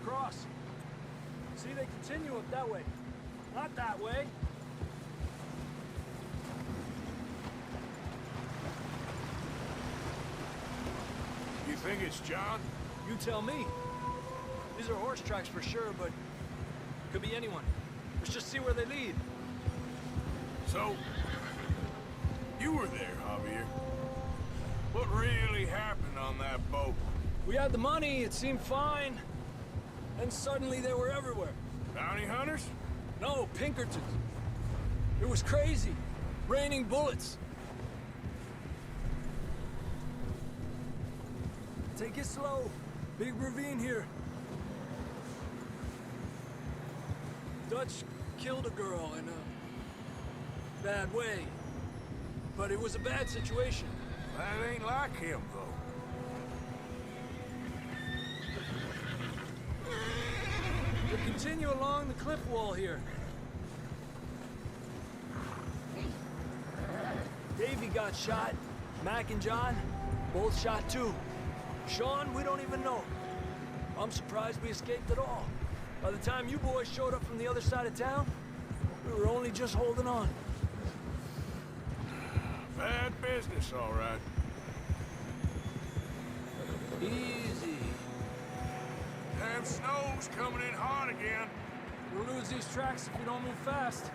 across. See, they continue up that way. Not that way. You think it's John? You tell me. These are horse tracks for sure, but could be anyone. Let's just see where they lead. So, you were there, Javier. What really happened on that boat? We had the money, it seemed fine. Then suddenly they were everywhere. Bounty hunters? No, Pinkertons. It was crazy. Raining bullets. Take it slow. Big ravine here. Dutch killed a girl in a bad way. But it was a bad situation. That ain't like him, though. We'll continue along the cliff wall here. Davey got shot. Mac and John, both shot too. Sean, we don't even know. I'm surprised we escaped at all. By the time you boys showed up from the other side of town, we were only just holding on. Bad business, all right. Easy. Damn snow's coming in hot again. We'll lose these tracks if we don't move fast.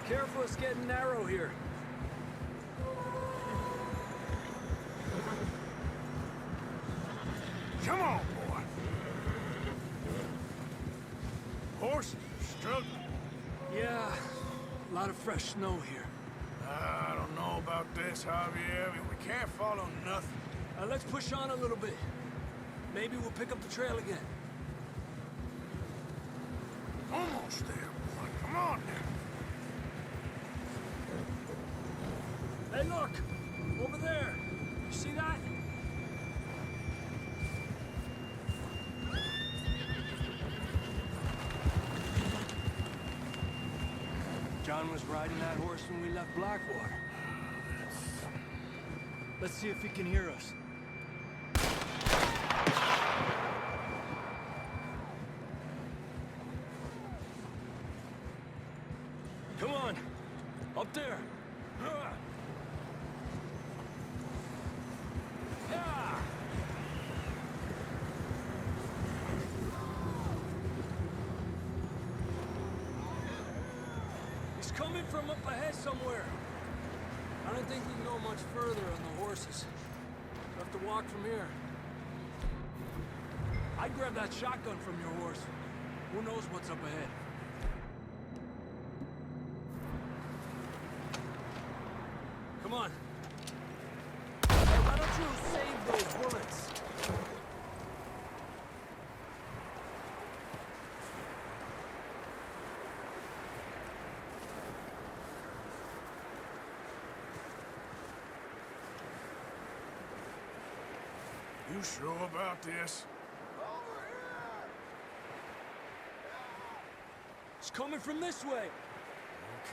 Careful, it's getting narrow here. Come on, boy. Horses are struggling. Yeah, a lot of fresh snow here. I don't know about this, Javier. I mean, we can't follow nothing. Let's push on a little bit. Maybe we'll pick up the trail again. Almost there, boy. Come on now. Hey, look! Over there! You see that? John was riding that horse when we left Blackwater. Let's see if he can hear us. Come on! Up there! Yeah! He's coming from up ahead somewhere. I don't think we can go much further on the horses. We'll have to walk from here. I'd grab that shotgun from your horse. Who knows what's up ahead? Come on. Hey, why don't you save those bullets? You sure about this? It's coming from this way.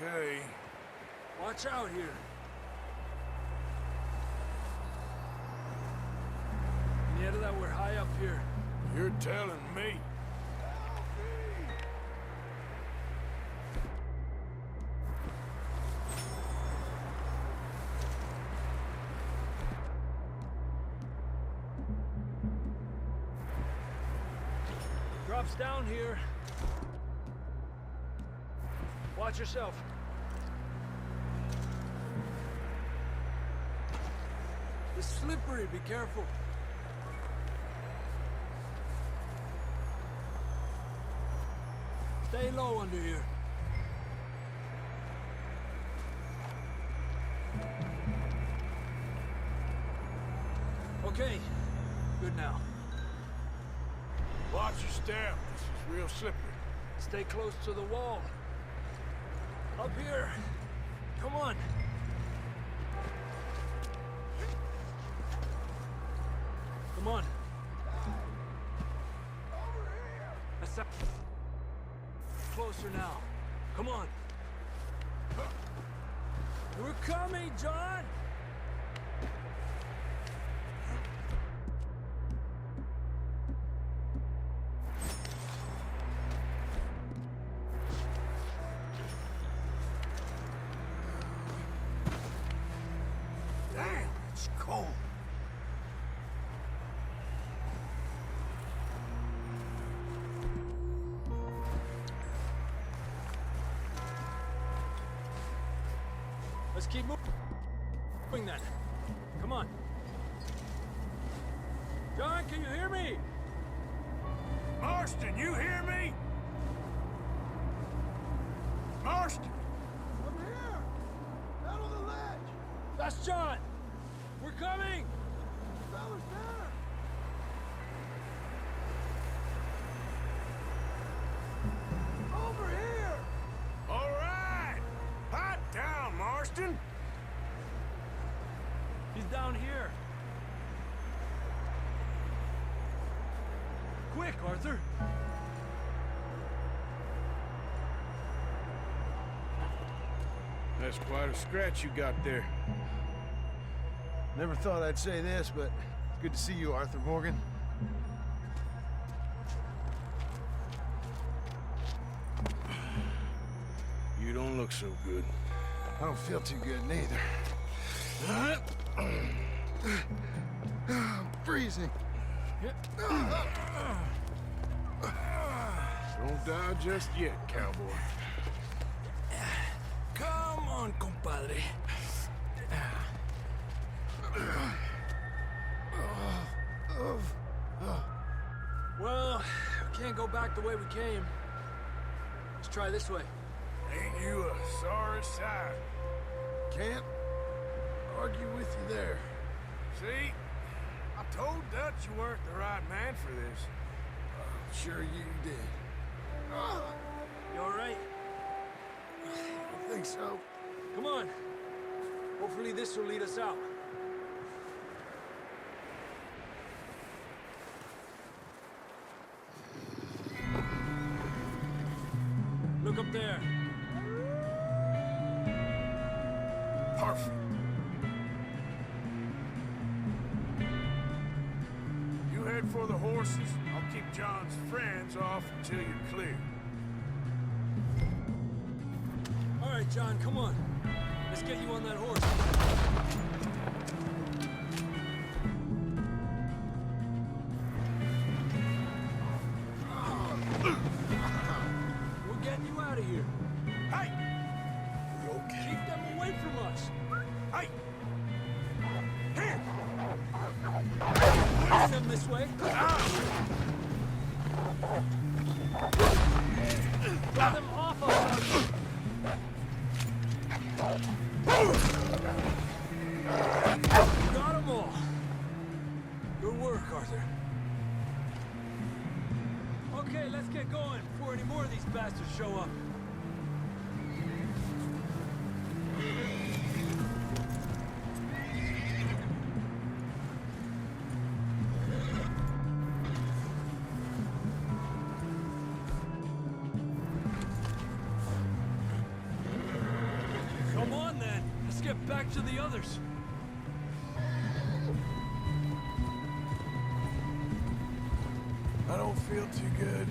Okay. Watch out here. Yeah, that we're high up here. You're telling me. Drops down here. Watch yourself. It's slippery, be careful. Stay low under here. Okay, good now. Watch your step. This is real slippery. Stay close to the wall. Up here. Come on. Come on. That's up. Closer now. Come on. We're coming, John! Damn, it's cold. Let's keep moving then. Come on. John, can you hear me? Marston, you hear me? Marston! I'm here! Out on the ledge! That's John! We're coming! Fella's there! Over here! All right! Hot down, Marston! He's down here. Quick, Arthur. That's quite a scratch you got there. Never thought I'd say this, but it's good to see you, Arthur Morgan. You don't look so good. I don't feel too good neither. I'm freezing. Don't die just yet, cowboy. Come on, compadre. Well, we can't go back the way we came. Let's try this way. Ain't you a sorry sight? Can't argue with you there. See? I told Dutch you weren't the right man for this. Sure you did. You all right? I think so. Come on. Hopefully this will lead us out. Look up there. Perfect. You head for the horses. I'll keep John's friends off until you're clear. All right, John, come on. Let's get you on that horse. We're getting you out of here. Hey! Okay. Keep them away from us. Hey! Here! Push them this way. Get them off of us. Got them all. Good work, Arthur. Okay, let's get going before any more of these bastards show up. Come on, then. Let's get back to the others. I don't feel too good.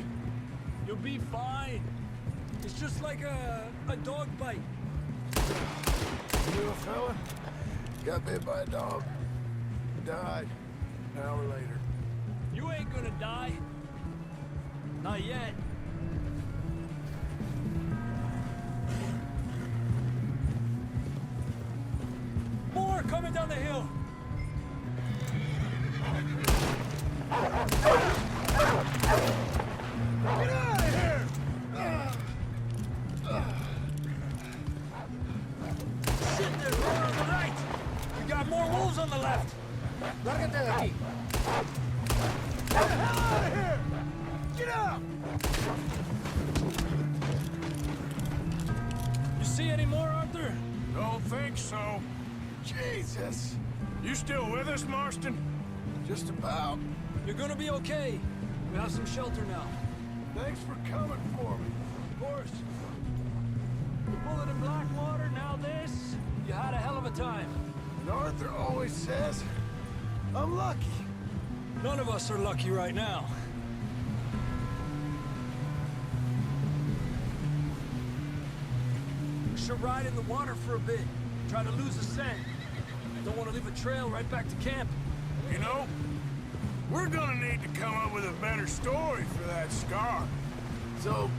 You'll be fine. It's just like a dog bite. You a fella? Got bit by a dog. Died. An hour later. You ain't gonna die. Not yet. More coming down the hill. Get out of here! Shit, there's more on the right. We got more wolves on the left. Lárgate de aquí. Get the hell out of here! Get out! You see any more, Arthur? Don't think so. Jesus! You still with us, Marston? Just about. You're gonna be okay. We have some shelter now. Thanks for coming for me. Of course. The bullet in Blackwater, now this. You had a hell of a time. And Arthur always says, I'm lucky. None of us are lucky right now. We should ride in the water for a bit. Try to lose the scent. Don't want to leave a trail right back to camp. You know, we're gonna need to come up with a better story for that scar. So,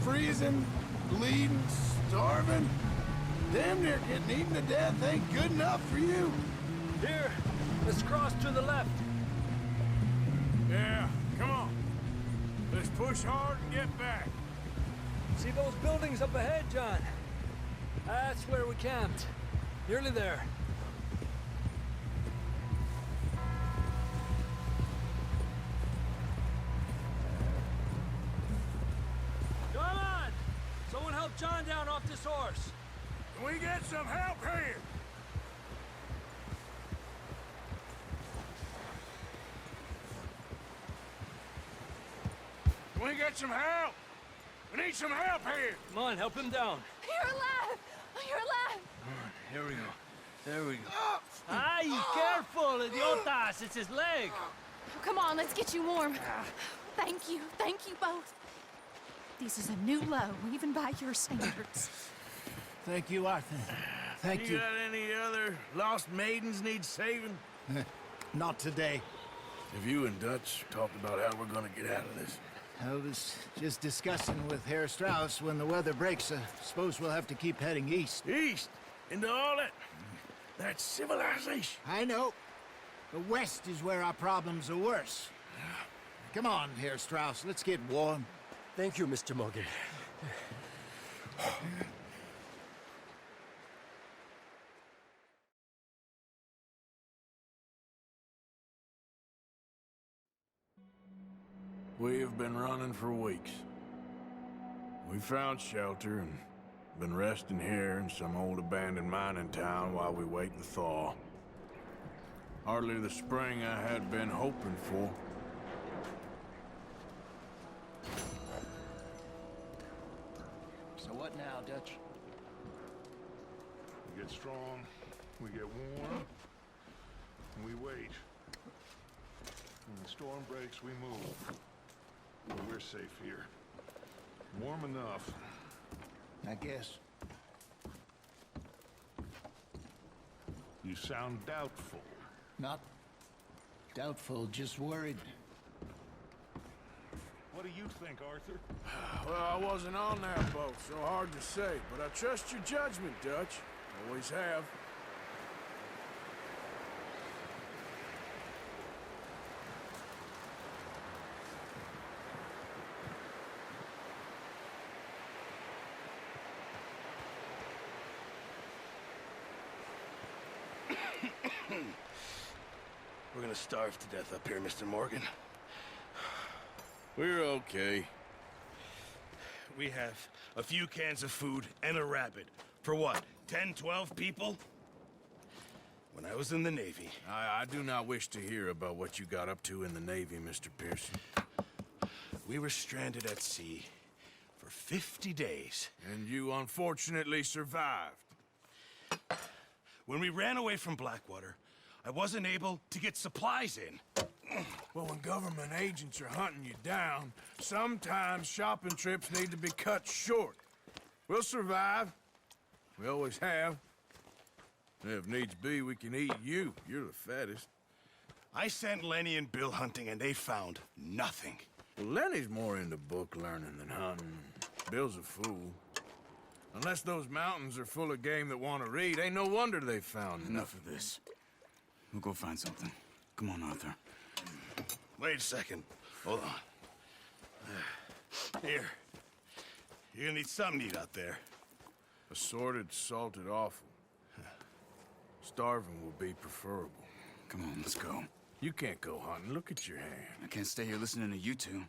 freezing, bleeding, starving, damn near getting eaten to death ain't good enough for you. Here, let's cross to the left. Yeah, come on. Let's push hard and get back. See those buildings up ahead, John? That's where we camped. Nearly there. Come on! Someone help John down off this horse. Can we get some help here? Can we get some help? We need some help here. Come on, help him down. You're alive! You're alive! Here we go. There we go. Ay, careful, idiotas! It's his leg. Come on, let's get you warm. Thank you both. This is a new low, even by your standards. Thank you, Arthur. Thank You you. got any other lost maidens need saving? Not today. Have you and Dutch talked about how we're gonna get out of this? I was just discussing with Herr Strauss when the weather breaks. I suppose we'll have to keep heading east. East? Into all that civilization? I know. The west is where our problems are worse. Come on, Herr Strauss, let's get warm. Thank you, Mr. Morgan. We have been running for weeks. We found shelter and been resting here in some old abandoned mining town while we wait the thaw. Hardly the spring I had been hoping for. So what now, Dutch? We get strong, we get warm, and we wait. When the storm breaks, we move. But we're safe here. Warm enough. I guess. You sound doubtful. Not doubtful, just worried. What do you think, Arthur? Well, I wasn't on that boat, so hard to say, but I trust your judgment, Dutch. Always have. We're gonna starve to death up here, Mr. Morgan. We're okay. We have a few cans of food and a rabbit. For what, 10, 12 people? When I was in the Navy... I do not wish to hear about what you got up to in the Navy, Mr. Pearson. We were stranded at sea for 50 days. And you unfortunately survived. When we ran away from Blackwater, I wasn't able to get supplies in. Well, when government agents are hunting you down, sometimes shopping trips need to be cut short. We'll survive. We always have. If needs be, we can eat you. You're the fattest. I sent Lenny and Bill hunting, and they found nothing. Well, Lenny's more into book learning than hunting. Bill's a fool. Unless those mountains are full of game that want to read, ain't no wonder they found Enough of this. We'll go find something. Come on, Arthur. Wait a second. Hold on. Here. You're gonna need something to eat out there. Assorted, salted offal. Starving will be preferable. Come on, let's go. You can't go hunting. Look at your hand. I can't stay here listening to you two.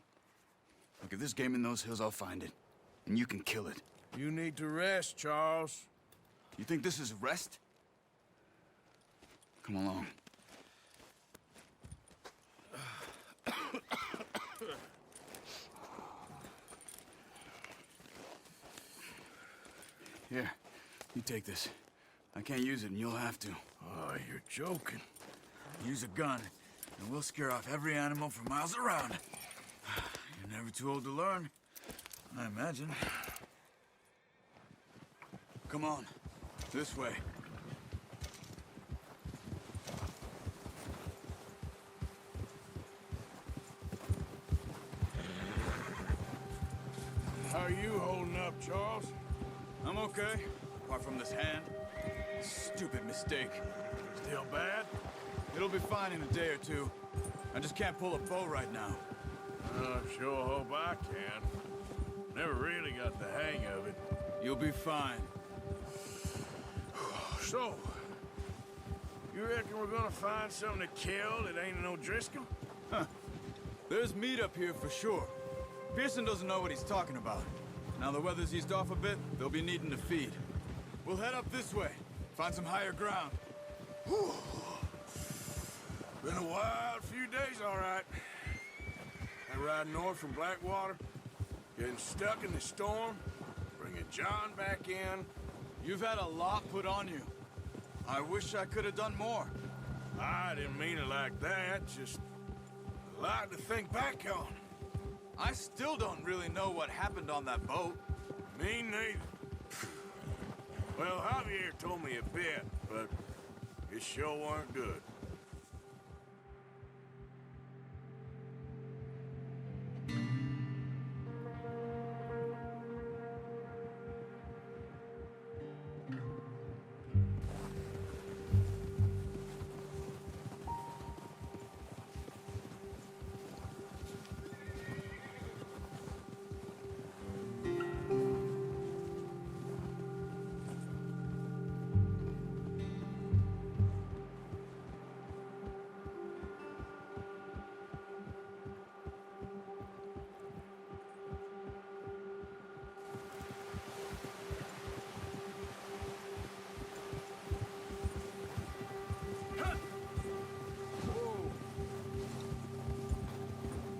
Look, if there's game in those hills, I'll find it. And you can kill it. You need to rest, Charles. You think this is rest? Come along. You take this. I can't use it, and you'll have to. Oh, you're joking. Use a gun, and we'll scare off every animal for miles around. You're never too old to learn, I imagine. Come on, this way. How are you holding up, Charles? I'm okay, apart from this hand. Stupid mistake. Still bad? It'll be fine in a day or two. I just can't pull a bow right now. I sure hope I can. Never really got the hang of it. You'll be fine. So, you reckon we're gonna find something to kill that ain't no Driscoll? There's meat up here for sure. Pearson doesn't know what he's talking about. Now the weather's eased off a bit, they'll be needing to feed. We'll head up this way, find some higher ground. Whew. Been a wild few days, all right. I ride north from Blackwater, getting stuck in the storm, bringing John back in. You've had a lot put on you. I wish I could have done more. I didn't mean it like that, just a lot to think back on. I still don't really know what happened on that boat. Me neither. Well, Javier told me a bit, but it sure weren't good.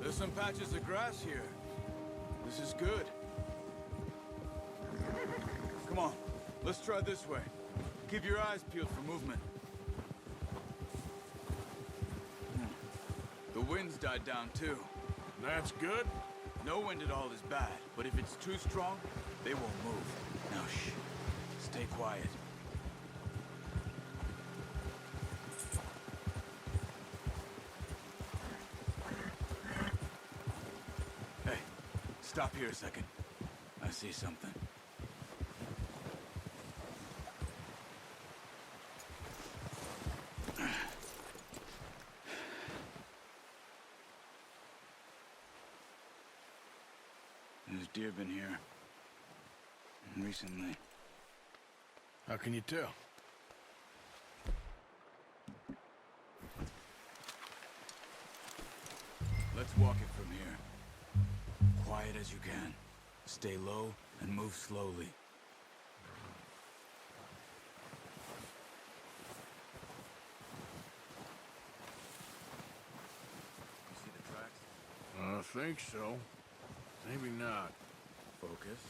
There's some patches of grass here. This is good. Come on, let's try this way. Keep your eyes peeled for movement. The wind's died down too. That's good. No wind at all is bad, but if it's too strong, they won't move. Now shh, stay quiet. Hey, stop here a second. I see something. There's deer been here recently. How can you tell? Let's walk it from here. Quiet as you can. Stay low and move slowly. You see the tracks? I think so. Maybe not. Focus.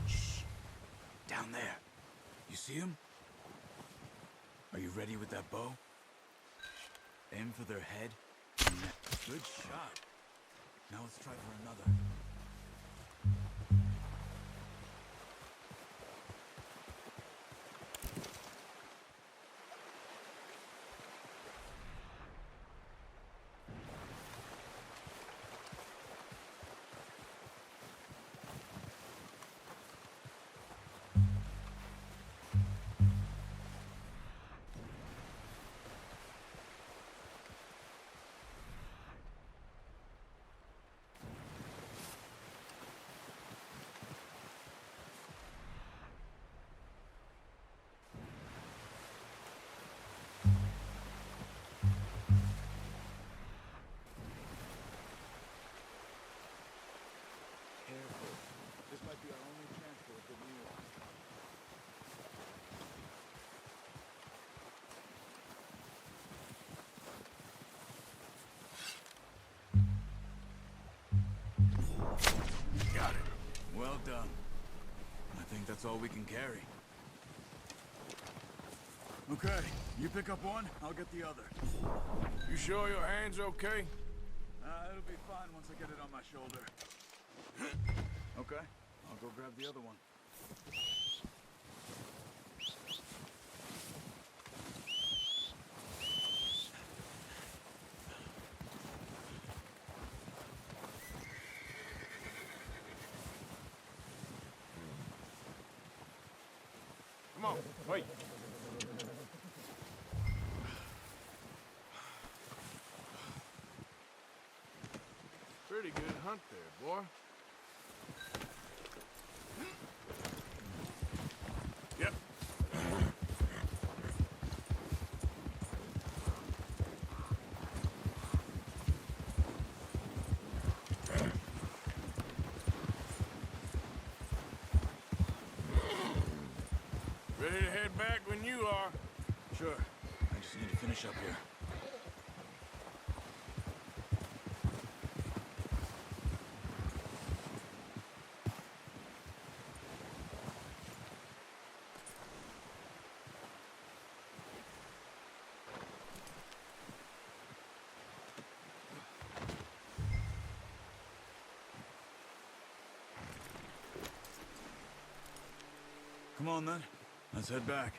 Shh. Down there. You see him? Are you ready with that bow? Aim for their head and neck. Good shot. Now let's try for another. Got it. Well done. I think that's all we can carry. Okay, you pick up one, I'll get the other. You sure your hand's okay? It'll be fine once I get it on my shoulder. Okay, I'll go grab the other one. Come on, wait. Pretty good hunt there, boy. Yep. Ready to head back when you are. Sure, I just need to finish up here. Come on, then. Let's head back.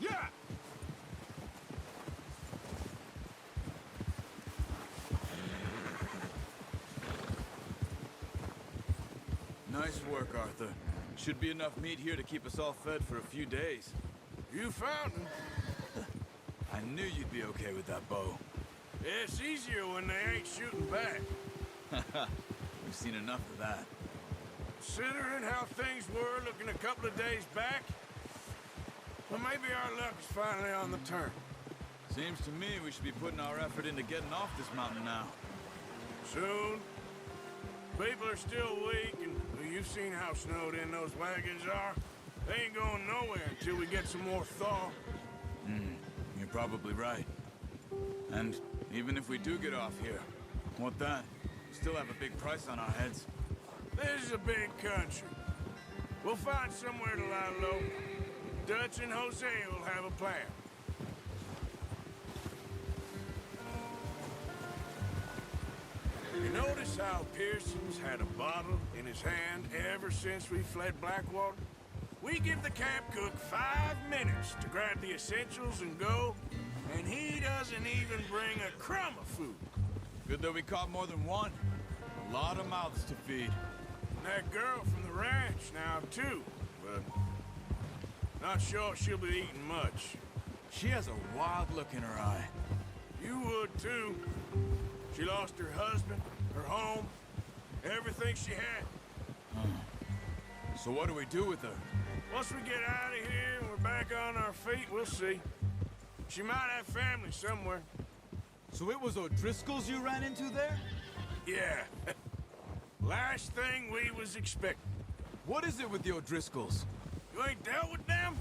Yeah! Nice work, Arthur. Should be enough meat here to keep us all fed for a few days. You found him. I knew you'd be okay with that bow. It's easier when they ain't shooting back. We've seen enough of that. Considering how things were looking a couple of days back, well, maybe our luck is finally on the turn. Seems to me we should be putting our effort into getting off this mountain now. Soon. People are still weak, and well, you've seen how snowed in those wagons are. They ain't going nowhere until we get some more thaw. You're probably right. And even if we do get off here, what then? We still have a big price on our heads. This is a big country. We'll find somewhere to lie low. Dutch and Jose will have a plan. You notice how Pearson's had a bottle in his hand ever since we fled Blackwater? We give the camp cook 5 minutes to grab the essentials and go, and he doesn't even bring a crumb of food. Good that we caught more than one. A lot of mouths to feed. And that girl from the ranch now, too, but not sure she'll be eating much. She has a wild look in her eye. You would, too. She lost her husband, her home, everything she had. So what do we do with her? Once we get out of here and we're back on our feet, we'll see. She might have family somewhere. So it was O'Driscoll's you ran into there? Yeah. Last thing we was expecting. What is it with the O'Driscolls? You ain't dealt with them?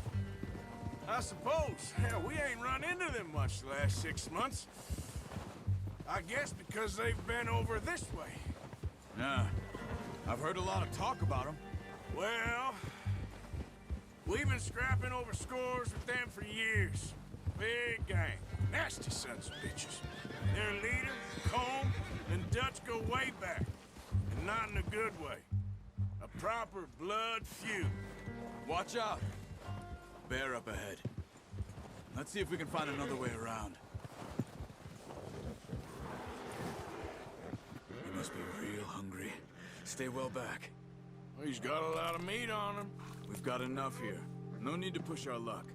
I suppose. Hell, we ain't run into them much the last 6 months. I guess because they've been over this way. Yeah. I've heard a lot of talk about them. Well, we've been scrapping over scores with them for years. Big gang. Nasty sons of bitches. Their leader, Combe, and Dutch go way back. And not in a good way. A proper blood feud. Watch out. Bear up ahead. Let's see if we can find another way around. He must be real hungry. Stay well back. Well, he's got a lot of meat on him. We've got enough here. No need to push our luck.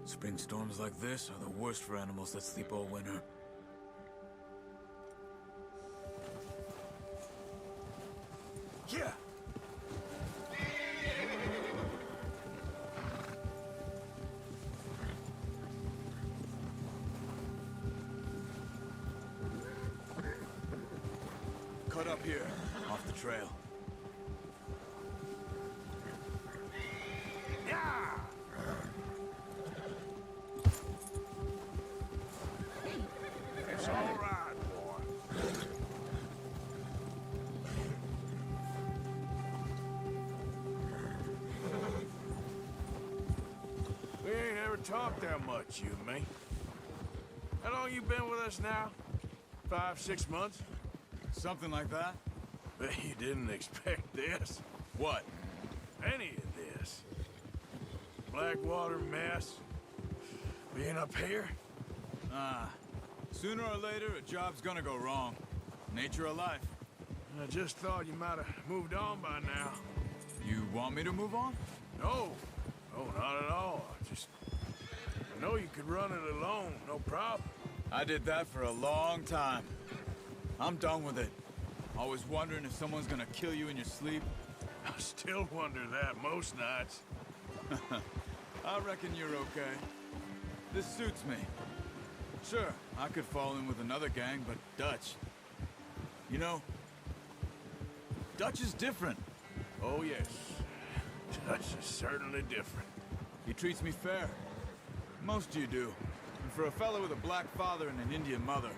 Spring storms like this are the worst for animals that sleep all winter. Yeah. Cut up here, off the trail. Yeah! It's all right, boy. talked that much, you and me. How long you been with us now? 5, 6 months? Something like that? Bet you didn't expect this. What? Any of this. Blackwater mess. Being up here? Sooner or later, a job's gonna go wrong. Nature of life. I just thought you might have moved on by now. You want me to move on? No. No, not at all. I know you could run it alone, no problem. I did that for a long time. I'm done with it. Always wondering if someone's gonna kill you in your sleep. I still wonder that most nights. I reckon you're okay. This suits me. Sure, I could fall in with another gang, but Dutch... You know, Dutch is different. Oh, yes. Dutch is certainly different. He treats me fair. Most of you do. And for a fella with a black father and an Indian mother,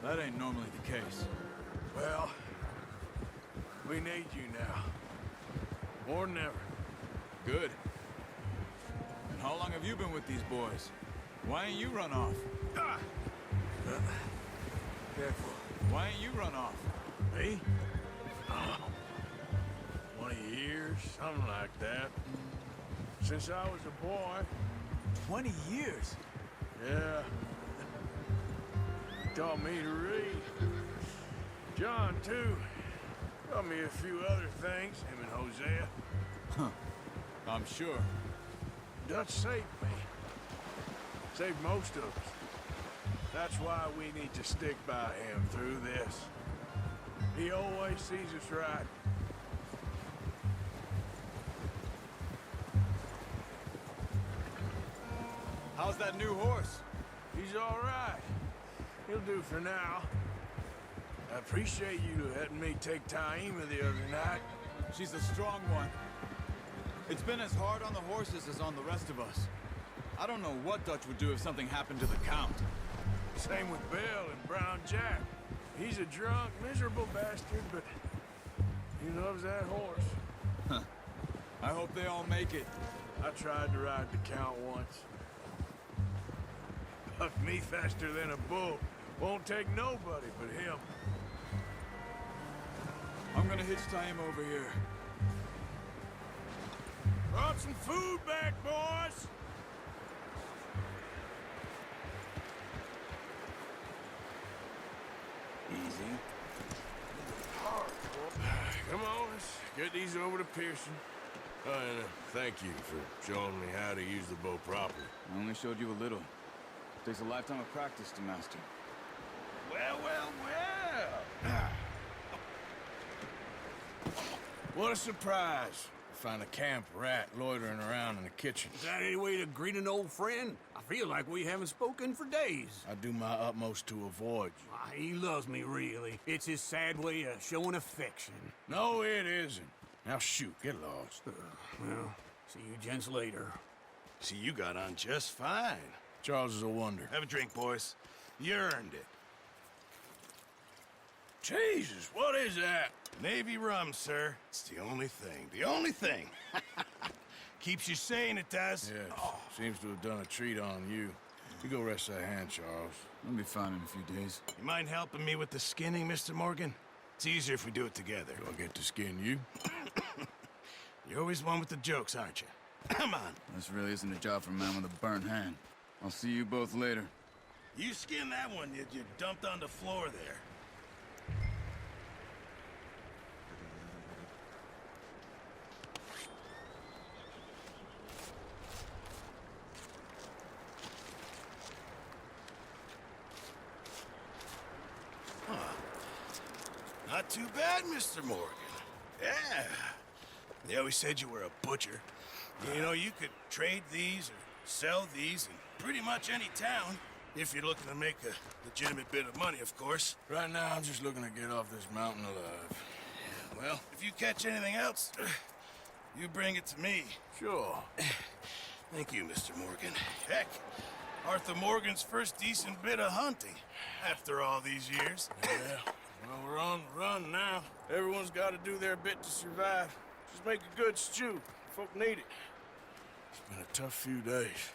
that ain't normally the case. Well, we need you now. More than ever. Good. And how long have you been with these boys? Why ain't you run off? Careful. Why ain't you run off? Me? Oh, 20 years, something like that. Since I was a boy. 20 years? Yeah. Taught me to read. John, too. Taught me a few other things, him and Hosea. Huh. I'm sure. Dutch saved me. Saved most of us. That's why we need to stick by him through this. He always sees us right. How's that new horse? He's all right. He'll do for now. I appreciate you letting me take Taima the other night. She's a strong one. It's been as hard on the horses as on the rest of us. I don't know what Dutch would do if something happened to the Count. Same with Bill and Brown Jack. He's a drunk, miserable bastard, but he loves that horse. Huh. I hope they all make it. I tried to ride the Count once. Bucked me faster than a bull. Won't take nobody but him. I'm gonna hitch him over here. Brought some food back, boys! Easy. Come on, let's get these over to Pearson. Oh, and thank you for showing me how to use the bow properly. I only showed you a little. Takes a lifetime of practice to master. Well, well, well! What a surprise. Find a camp rat loitering around in the kitchen. Is that any way to greet an old friend? I feel like we haven't spoken for days. I do my utmost to avoid you. Why, he loves me, really. It's his sad way of showing affection. No, it isn't. Now shoot, get lost. Well, see you gents later. See, you got on just fine. Charles is a wonder. Have a drink, boys. You earned it. Jesus, what is that? Navy rum, sir. It's the only thing. The only thing. Keeps you sane, it does. Yeah, seems to have done a treat on you. You go rest that hand, Charles. I'll be fine in a few days. You mind helping me with the skinning, Mr. Morgan? It's easier if we do it together. Do I get to skin you? You're always one with the jokes, aren't you? Come on. This really isn't a job for a man with a burnt hand. I'll see you both later. You skin that one you dumped on the floor there. Not too bad, Mr. Morgan. Yeah. They always said you were a butcher. You know, you could trade these or sell these in pretty much any town, if you're looking to make a legitimate bit of money, of course. Right now, I'm just looking to get off this mountain alive. Well, if you catch anything else, you bring it to me. Sure. Thank you, Mr. Morgan. Heck, Arthur Morgan's first decent bit of hunting after all these years. Yeah. Well, we're on the run now. Everyone's got to do their bit to survive. Just make a good stew. Folk need it. It's been a tough few days.